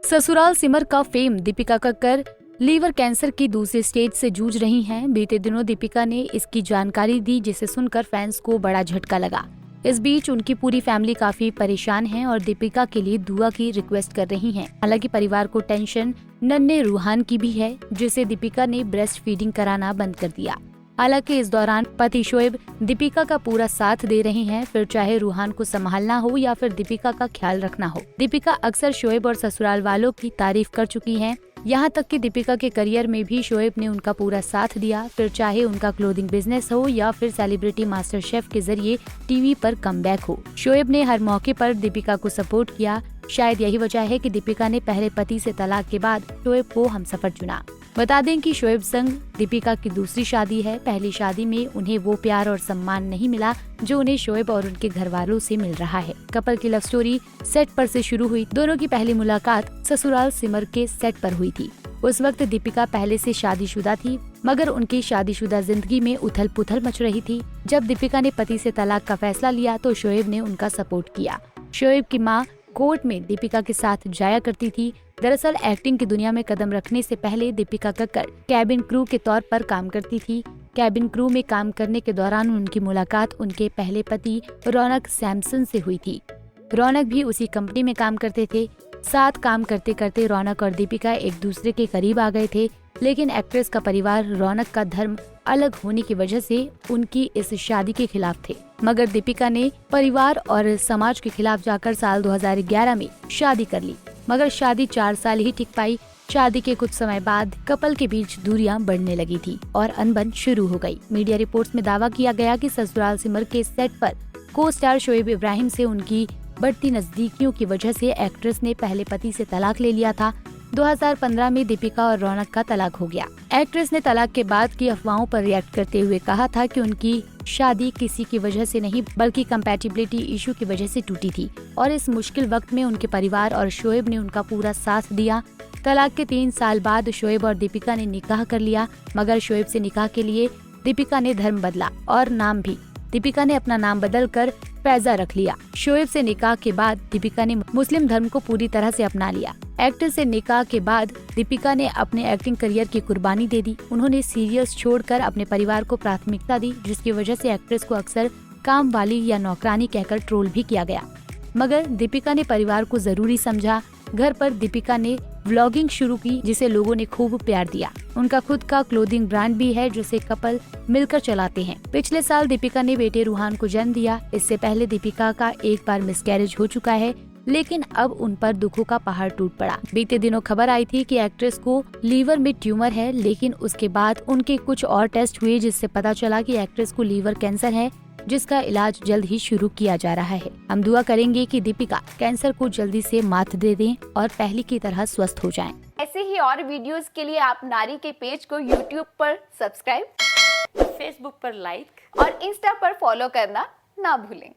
ससुराल Simar Ka fame. Dipika Kakar liver cancer की दूसरे स्टेज से जूझ रही हैं। बीते दिनों दीपिका ने इसकी जानकारी दी, जिसे सुनकर फैंस को बड़ा झटका लगा। इस बीच उनकी पूरी फैमिली काफी परेशान है और दीपिका के लिए दुआ की रिक्वेस्ट कर रही हैं। हालांकि परिवार को टेंशन नन्हे रूहान की भी है, जिसे दीपिका ने ब्रेस्ट फीडिंग कराना बंद कर दिया। हालांकि इस दौरान पति शोएब दीपिका का पूरा साथ दे रहे हैं, फिर चाहे रूहान को संभालना हो या फिर दीपिका का ख्याल रखना हो। दीपिका अक्सर शोएब और ससुराल वालों की तारीफ कर चुकी हैं। यहाँ तक कि दीपिका के करियर में भी शोएब ने उनका पूरा साथ दिया, फिर चाहे उनका क्लोथिंग बिजनेस हो या फिर सेलिब्रिटी मास्टर शेफ के जरिए टीवी पर कमबैक हो। शोएब ने हर मौके पर दीपिका को सपोर्ट किया। शायद यही वजह है कि दीपिका ने पहले पति से तलाक के बाद शोएब को हमसफर चुना। बता दें कि शोएब संग दीपिका की दूसरी शादी है। पहली शादी में उन्हें वो प्यार और सम्मान नहीं मिला जो उन्हें शोएब और उनके घर वालों से मिल रहा है। कपल की लव स्टोरी सेट पर से शुरू हुई। दोनों की पहली मुलाकात ससुराल सिमर के सेट पर हुई थी। उस वक्त दीपिका पहले से शादीशुदा थी, मगर उनकी शादीशुदा जिंदगी में उथल पुथल मच रही थी। जब दीपिका ने पति से तलाक का फैसला लिया तो शोएब ने उनका सपोर्ट किया। शोएब की मां कोर्ट में दीपिका के साथ जाया करती थी। दरअसल एक्टिंग की दुनिया में कदम रखने से पहले दीपिका कक्कर कैबिन क्रू के तौर पर काम करती थी। कैबिन क्रू में काम करने के दौरान उनकी मुलाकात उनके पहले पति रौनक सैमसन से हुई थी। रौनक भी उसी कंपनी में काम करते थे। साथ काम करते करते रौनक और दीपिका एक दूसरे के करीब आ गए थे, लेकिन एक्ट्रेस का परिवार रौनक का धर्म अलग होने की वजह से उनकी इस शादी के खिलाफ थे। मगर दीपिका ने परिवार और समाज के खिलाफ जाकर साल 2011 में शादी कर ली, मगर शादी 4 साल ही टिक पाई। शादी के कुछ समय बाद कपल के बीच दूरियां बढ़ने लगी थी और अनबन शुरू हो गई। मीडिया रिपोर्ट्स में दावा किया गया कि ससुराल सिमर के सेट पर को स्टार शोएब इब्राहिम से उनकी बढ़ती नजदीकियों की वजह से एक्ट्रेस ने पहले पति से तलाक ले लिया था। 2015 में दीपिका और रौनक का तलाक हो गया। एक्ट्रेस ने तलाक के बाद की अफवाहों पर रिएक्ट करते हुए कहा था कि उनकी शादी किसी की वजह से नहीं बल्कि कंपैटिबिलिटी इशू की वजह से टूटी थी और इस मुश्किल वक्त में उनके परिवार और शोएब ने उनका पूरा साथ दिया। तलाक के 3 साल बाद शोएब और दीपिका ने निकाह कर लिया, मगर शोएब से निकाह के लिए दीपिका ने धर्म बदला और नाम भी। दीपिका ने अपना नाम बदलकर फैजा रख लिया। शोएब से निकाह के बाद दीपिका ने मुस्लिम धर्म को पूरी तरह से अपना लिया। एक्टर से निकाह के बाद दीपिका ने अपने एक्टिंग करियर की कुर्बानी दे दी। उन्होंने सीरियल्स छोड़कर अपने परिवार को प्राथमिकता दी, जिसकी वजह से एक्ट्रेस को अक्सर काम वाली या नौकरानी कहकर ट्रोल भी किया गया। मगर दीपिका ने परिवार को जरूरी समझा। घर पर दीपिका ने व्लॉगिंग शुरू की, जिसे लोगों ने खूब प्यार दिया। उनका खुद का क्लोथिंग ब्रांड भी है, जिसे कपल मिलकर चलाते हैं। पिछले साल दीपिका ने बेटे रूहान को जन्म दिया। इससे पहले दीपिका का एक बार मिसकैरेज हो चुका है, लेकिन अब उन पर दुखों का पहाड़ टूट पड़ा। बीते दिनों खबर आई थी कि एक्ट्रेस को लीवर में ट्यूमर है, लेकिन उसके बाद उनके कुछ और टेस्ट हुए, जिससे पता चला कि एक्ट्रेस को लीवर कैंसर है, जिसका इलाज जल्द ही शुरू किया जा रहा है। हम दुआ करेंगे कि दीपिका कैंसर को जल्दी से मात दे दें और पहले की तरह स्वस्थ हो जाएं। ऐसे ही और वीडियोस के लिए आप नारी के पेज को YouTube पर सब्सक्राइब, फेसबुक पर लाइक और इंस्टा पर फॉलो करना ना भूलें।